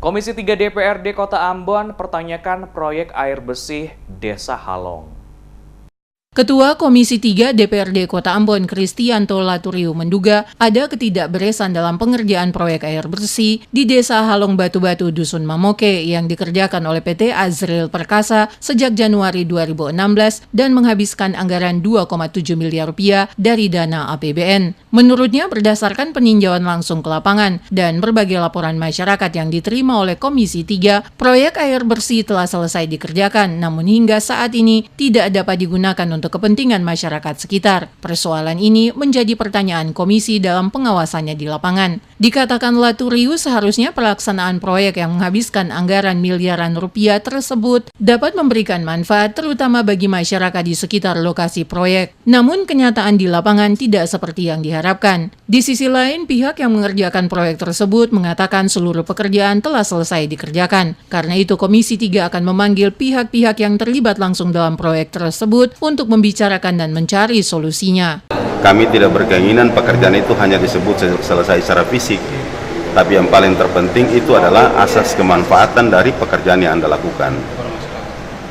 Komisi 3 DPRD Kota Ambon pertanyakan proyek air bersih Desa Halong. Ketua Komisi 3 DPRD Kota Ambon, Kristianto Laturiu, menduga ada ketidakberesan dalam pengerjaan proyek air bersih di Desa Halong Batu-Batu, Dusun Mamoke yang dikerjakan oleh PT Azril Perkasa sejak Januari 2016 dan menghabiskan anggaran 2,7 miliar rupiah dari dana APBN. Menurutnya, berdasarkan peninjauan langsung ke lapangan dan berbagai laporan masyarakat yang diterima oleh Komisi 3, proyek air bersih telah selesai dikerjakan, namun hingga saat ini tidak dapat digunakan untuk kepentingan masyarakat sekitar. Persoalan ini menjadi pertanyaan komisi dalam pengawasannya di lapangan. Dikatakan Laturiu, seharusnya pelaksanaan proyek yang menghabiskan anggaran miliaran rupiah tersebut dapat memberikan manfaat terutama bagi masyarakat di sekitar lokasi proyek. Namun kenyataan di lapangan tidak seperti yang diharapkan. Di sisi lain, pihak yang mengerjakan proyek tersebut mengatakan seluruh pekerjaan telah selesai dikerjakan. Karena itu Komisi 3 akan memanggil pihak-pihak yang terlibat langsung dalam proyek tersebut untuk membicarakan dan mencari solusinya. Kami tidak berkeinginan pekerjaan itu hanya disebut selesai secara fisik, tapi yang paling terpenting itu adalah asas kemanfaatan dari pekerjaan yang Anda lakukan.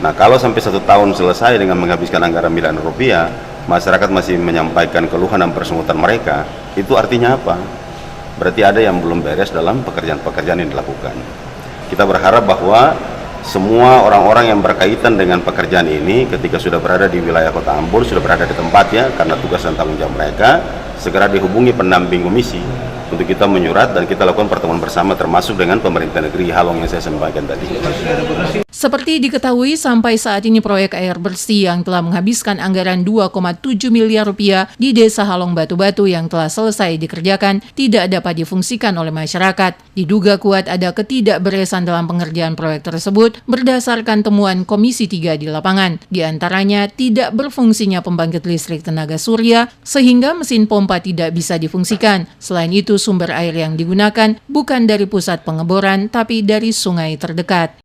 Nah, kalau sampai 1 tahun selesai dengan menghabiskan anggaran miliaran rupiah, masyarakat masih menyampaikan keluhan dan persungutan mereka, itu artinya apa? Berarti ada yang belum beres dalam pekerjaan-pekerjaan yang dilakukan. Kita berharap bahwa semua orang-orang yang berkaitan dengan pekerjaan ini ketika sudah berada di wilayah Kota Ambon, sudah berada di tempatnya karena tugas dan tanggung jawab mereka, segera dihubungi pendamping komisi untuk kita menyurat dan kita lakukan pertemuan bersama termasuk dengan pemerintah negeri Halong yang saya sampaikan tadi. Seperti diketahui, sampai saat ini proyek air bersih yang telah menghabiskan anggaran 2,7 miliar rupiah di Desa Halong Batu-Batu yang telah selesai dikerjakan tidak dapat difungsikan oleh masyarakat. Diduga kuat ada ketidakberesan dalam pengerjaan proyek tersebut berdasarkan temuan Komisi 3 di lapangan. Di antaranya tidak berfungsinya pembangkit listrik tenaga surya sehingga mesin pompa tidak bisa difungsikan. Selain itu, sumber air yang digunakan bukan dari pusat pengeboran tapi dari sungai terdekat.